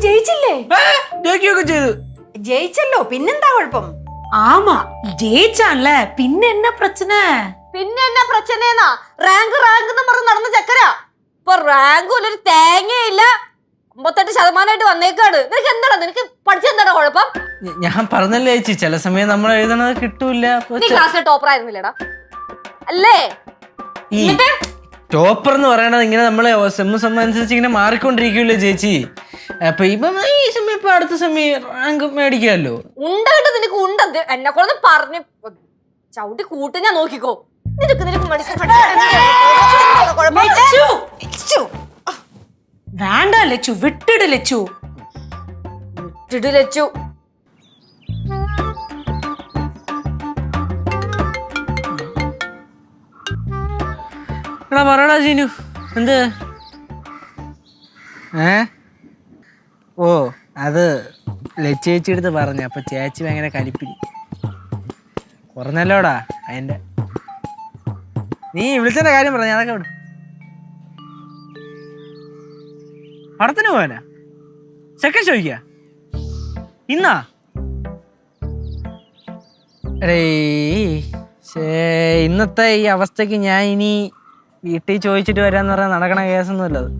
ജയിച്ചില്ലേ? ജയിക്കുകയൊക്കെ ചെയ്തു. ജയിച്ചല്ലോ, പിന്നെന്താ കുഴപ്പം? ஆமா ஜெயிச்சான்ல, பின்ன என்ன பிரச்சனை? പിന്നെ എന്നാ പ്രശ്നേന്നാ? റാങ്ക് എന്ന് പറഞ്ഞ് നടന്ന ചക്കരാ. ഇപ്പൊ റാങ്ക് ഒരു തേങ്ങയില്ല, 58% വന്നേക്കാണ്. നിനക്ക് എന്താടാ, നിനക്ക് പഠിച്ചെന്താടാ കുഴപ്പം? ഞാൻ പറഞ്ഞല്ലേ ചേച്ചി, ചില സമയം നമ്മൾ എഴുതണത് കിട്ടൂല. നീ ക്ലാസ്സിലെ ടോപ്പർ ആയിരുന്നില്ലടാ അല്ലേ? ഈ ടോപ്പർ എന്ന് പറയണത് ഇങ്ങനെ നമ്മളെ സെമ്മ അനുസരിച്ച് ഇങ്ങനെ മാറിക്കൊണ്ടിരിക്കുമല്ലോ ചേച്ചി. അപ്പൊ ഇപ്പം ഈ സമയം ഇപ്പൊ അടുത്ത സമയം റാങ്ക് മേടിക്കാമല്ലോ. ഉണ്ട കിട്ടും നിനക്ക്. ഉണ്ട എന്നെ കൊണ്ടൊന്ന് പറഞ്ഞ് ചവിട്ടി കൂട്ടി ഞാൻ നോക്കിക്കോ. നിനക്ക് வேண்டாம் லெச்சு, விட்டுடு லெச்சு. ലച്ചു എടാ പറയടാ ജീനു, എന്ത്? ഓ അത് ലച്ചേച്ചി എടുത്ത് പറഞ്ഞു. അപ്പൊ ചേച്ചി ഭയങ്കര കലിപ്പിടി കുറഞ്ഞല്ലോടാ അതിന്റെ. നീ വിളിച്ചതിന്റെ കാര്യം പറഞ്ഞു, അതൊക്കെ വിടും. പടത്തിന് പോവാനാ? സെക്കൻഡ് ചോദിക്ക ഇന്നാ? എടേ ഇന്നത്തെ ഈ അവസ്ഥക്ക് ഞാൻ ഇനി വീട്ടിൽ ചോദിച്ചിട്ട് വരാന്ന് പറയാൻ നടക്കണ കേസൊന്നുമല്ല അത്.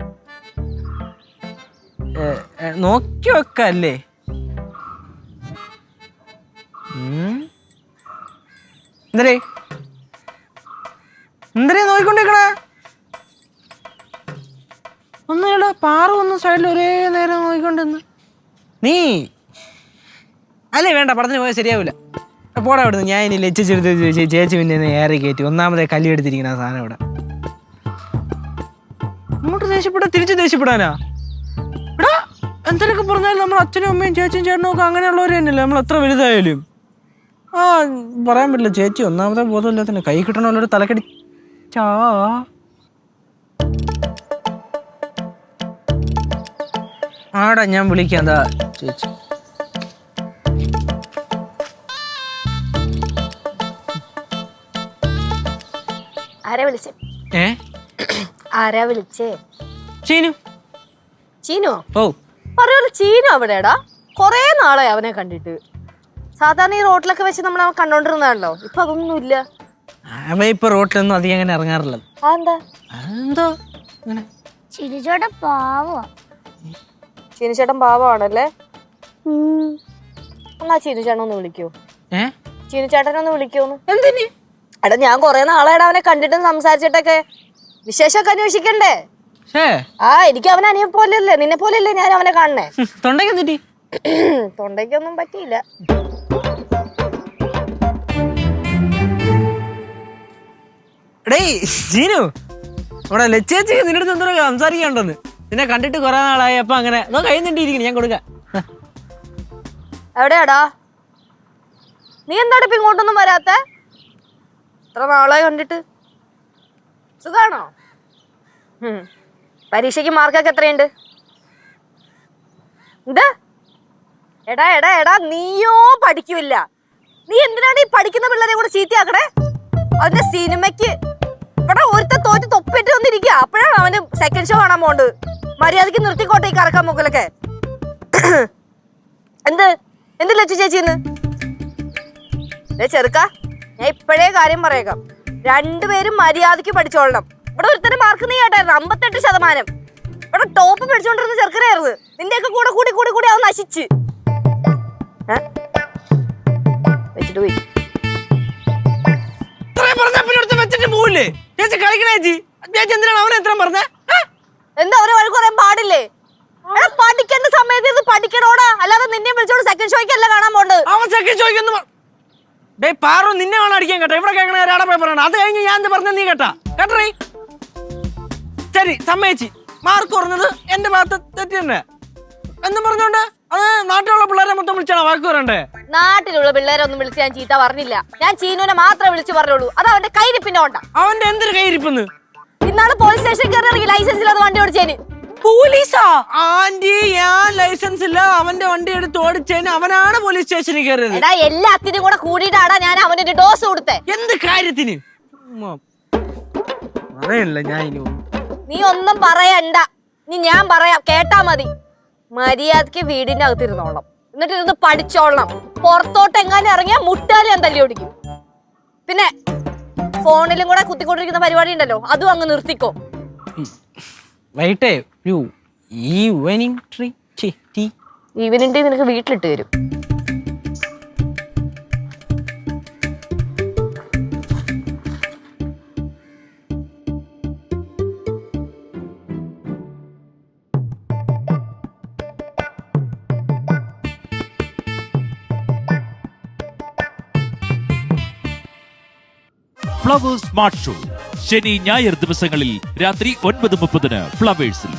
നോക്കി വെക്കല്ലേ? എന്തരേ എന്തരേ നോക്കിക്കൊണ്ടിരിക്കണേ? ഒന്നുമില്ലടാ, പാറ ഒന്നും സൈഡിൽ ഒരേ നേരം നോക്കിക്കൊണ്ടിരുന്നു. നീ അല്ലേ വേണ്ട, പടത്തിന് പോയാൽ ശരിയാവില്ല. പോടാ അവിടുന്ന്. ഞാൻ ഇനി ലച്ചെടുത്ത് ചേച്ചി പിന്നെ ഏറി കയറ്റി ഒന്നാമതെ കല്ലി എടുത്തിരിക്കണ ആ സാധനം ഇവിടെ. അങ്ങോട്ട് ദേഷ്യപ്പെടാ, തിരിച്ച് ദേഷ്യപ്പെടാനാ? എടാ എന്തൊക്കെ പറഞ്ഞാലും നമ്മൾ അച്ഛനും അമ്മയും ചേച്ചിയും ചേട്ടനും ഒക്കെ അങ്ങനെയുള്ളവർ തന്നെയല്ലേ, നമ്മൾ എത്ര വലുതായാലും. പറയാൻ പറ്റില്ല. ചേച്ചി ഒന്നാമത്തെ ബോധമില്ലാത്തന്നെ കൈ കിട്ടണമല്ലോ തലക്കടി. ആടാ ഞാൻ വിളിക്കാം. എന്താ ചേച്ചി? ആരാ വിളിച്ചേ? ആരാ വിളിച്ചേ? ചീനു. ചീനോ? ഓ പറയൂല, ചീനു അവിടെടാ. കൊറേ നാളായി അവനെ കണ്ടിട്ട്. സാധാരണ ഈ റോട്ടിലൊക്കെ വെച്ച് നമ്മൾ അവൻ കണ്ടോണ്ടിരുന്നാണല്ലോ. ഇപ്പൊ അതൊന്നുമില്ല. അവ ഇപ്പൊ റോട്ടിലൊന്നും അധികം അങ്ങനെ ഇറങ്ങാറില്ല. എന്തോ ചീനുചേട്ടൻ പാവമാ. ചീനുചേട്ടൻ പാവമാണല്ലേ? എന്നാ ചീനുചേട്ടൻ ഒന്ന് വിളിക്കോ? ചീനുചേട്ടനൊന്ന് വിളിക്കോന്ന്? എന്തിന്? എടാ ഞാൻ കൊറേ നാളായിട്ട് അവനെ കണ്ടിട്ടും സംസാരിച്ചിട്ടൊക്കെ വിശേഷമൊക്കെ അന്വേഷിക്കണ്ടേ? എനിക്ക് അവൻ അനിയെ പോലെയല്ലേ, നിന്നെ പോലെയല്ലേ ഞാൻ അവനെ കാണണേ. തൊണ്ടയ്ക്കൊന്നും പറ്റിയില്ല. ജീനു അവിടെ ലച്ചേച്ചി നിന്റെ അടുത്ത് എന്തോ സംസാരിക്കണ്ടെന്ന്. നിന്നെ കണ്ടിട്ട് കൊറേ നാളായി. അപ്പൊ അങ്ങനെ കൈ നിണ്ടിരിക്കുന്നു, ഞാൻ കൊടുക്കാം. എവിടെയാടാ നീ? എന്താണ് ഇപ്പൊ ഇങ്ങോട്ടൊന്നും വരാത്ത? എത്ര നാളായി കണ്ടിട്ട്. സുഖാണോ? പരീക്ഷയ്ക്ക് മാർക്കൊക്കെ എത്രയുണ്ട്? എന്ത്? എടാ എടാ എടാ നീയോ പഠിക്കൂല്ല. നീ എന്തിനാണ് ഈ പഠിക്കുന്ന പിള്ളേരെ കൂടെ ചീത്തയാക്കണേ? അവന്റെ സിനിമയ്ക്ക് ഇവിടെ ഒരുത്ത തോറ്റ് തൊപ്പിട്ട് വന്നിരിക്കുക. അപ്പോഴാണ് അവന് സെക്കൻഡ് ഷോ കാണാൻ പോണ്ടത്. മര്യാദക്ക് നിർത്തിക്കോട്ടെ ഈ കറക്കാൻ മുക്കലൊക്കെ. എന്ത് എന്ത് ലച്ചു ചേച്ചിന്ന്? ചെറുക്ക, ഞാൻ ഇപ്പോഴേ കാര്യം പറയേക്കാം. രണ്ടുപേരും മര്യാദക്ക് പഠിച്ചോളണം. ഇവിടെ ഒരുത്തന്റെ മാർക്ക് നീ കേട്ടായിരുന്നു, 58%. ഇവിടെ ടോപ്പ് പഠിച്ചോണ്ടിരുന്ന ചെറുക്കനായിരുന്നു. നിന്റെയൊക്കെ കൂടെ കൂടി കൂടി കൂടി അത് നശിച്ച് വെച്ചിട്ട് പോയി. എന്താ ഒരു വഴി പറയാൻ പാടില്ലേ? പഠിക്കേണ്ട സമയത്ത് ഇത് പഠിക്കണോടാ, അല്ലാതെ നിന്നെ വിളിച്ചോണ്ട് സെക്കൻഡ് ഷോയ്ക്കല്ല കാണാൻ പോണ്ടത്. നിന്നെ വേണം അടിക്കാൻ കേട്ടോ. ഇവിടെ കേൾക്കണ പറയണം. അത് കഴിഞ്ഞ് ഞാൻ പറഞ്ഞ നീ കേട്ടാ കേട്ടേ? ശരി, സമ്മതിച്ച്. മാർക്ക് കുറഞ്ഞത് എന്റെ ഭാഗത്ത് തെറ്റി തന്നെ എന്ന് പറഞ്ഞോണ്ട് അത് നാട്ടിലുള്ള പിള്ളേരെ മൊത്തം വിളിച്ചാണോ വാക്ക് പറയണ്ടേ? നാട്ടിലുള്ള പിള്ളേരെ ഒന്നും വിളിച്ച് ഞാൻ ചീത്ത പറഞ്ഞില്ല. ഞാൻ ചീനുവിനെ മാത്രമേ വിളിച്ചു പറഞ്ഞോളൂ. അത് അവന്റെ കൈരിപ്പിന്റെ കൊണ്ടാ. അവന്റെ എന്തൊരു കൈരിപ്പെന്ന്? ഇന്നാള് പോലീസ് സ്റ്റേഷനിൽ കയറി ഇറങ്ങി ലൈസൻസ് ഇല്ലാതെ വണ്ടി ഓടിച്ചേന്. പോലീസാ? ആന്റി, ഞാൻ ലൈസൻസ് ഇല്ല, അവന്റെ വണ്ടി എടുത്ത് ഓടിച്ചതിന് അവനാണ് പോലീസ് സ്റ്റേഷനിൽ കയറിയത്. എടാ എല്ലാത്തിനും കൂടെ കൂടിയിട്ടാടാ ഞാൻ അവനൊരു ഡോസ് കൊടുത്തേ. എന്ത് കാര്യത്തിന്? പറയല്ല ഞാൻ. നീ ഒന്നും പറയണ്ട, നീ ഞാൻ പറയാം, കേട്ടാ മതി. മര്യാദക്ക് വീടിന്റെ അകത്തിരുന്നോളണം, എന്നിട്ട് ഇരുന്ന് പഠിച്ചോളണം. പുറത്തോട്ട് എങ്ങാനും ഇറങ്ങിയാൽ മുട്ടാലി ഞാൻ തല്ലി ഓടിക്കും. പിന്നെ ഫോണിലും കൂടെ കുത്തിക്കൊണ്ടിരിക്കുന്ന പരിപാടി ഉണ്ടല്ലോ, അതും അങ്ങ് നിർത്തിക്കോ. വൈകിട്ടേ ഒരു ഈവനിങ് ടീ ഈവനിങ് ടീ നിനക്ക് വീട്ടിലിട്ട് തരും. ഫ്ലവേഴ്സ് സ്മാർട്ട് ഷോ ശനി ഞായർ ദിവസങ്ങളിൽ രാത്രി 9:30 ഫ്ലവേഴ്സിൽ.